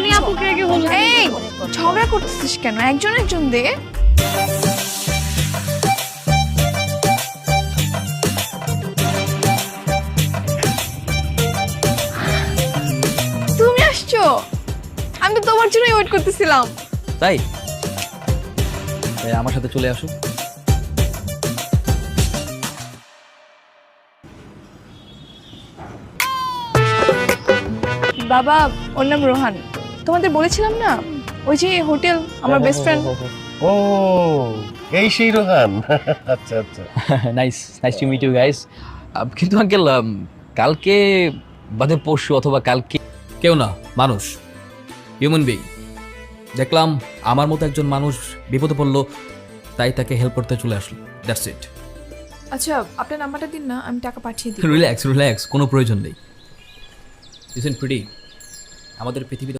আমি আপুকে আগে বলবো। এই ঝগড়া করতেছিস কেন? একজন একজন দে। তুমি আসছো? আমি তো তোমার জন্যই ওয়েট করতেছিলাম। তাই আমার সাথে চলে আসো। বাবা, ওর নাম রোহান। তোমাদের বলেছিলাম না, ওই যে হোটেল, আমার বেস্ট ফ্রেন্ড। ও এই সেই রোহান। আচ্ছা আচ্ছা। Nice nice to meet you guys. কিন্তু আঙ্কেল কালকে বাদে পরশু অথবা কালকে কেউ না, মানুষ, হিউম্যান বিং। দেখলাম আমার মতো একজন মানুষ বিপদে পড়লো, তাই তাকে হেল্প করতে চলে আসলো। That's it. আচ্ছা, আপনার নাম্বারটা দিন না, আমি টাকা পাঠিয়ে দিই। রিল্যাক্স রিল্যাক্স, কোনো প্রয়োজন নেই। লিসেন প্রিটি, আমাদের পৃথিবীতে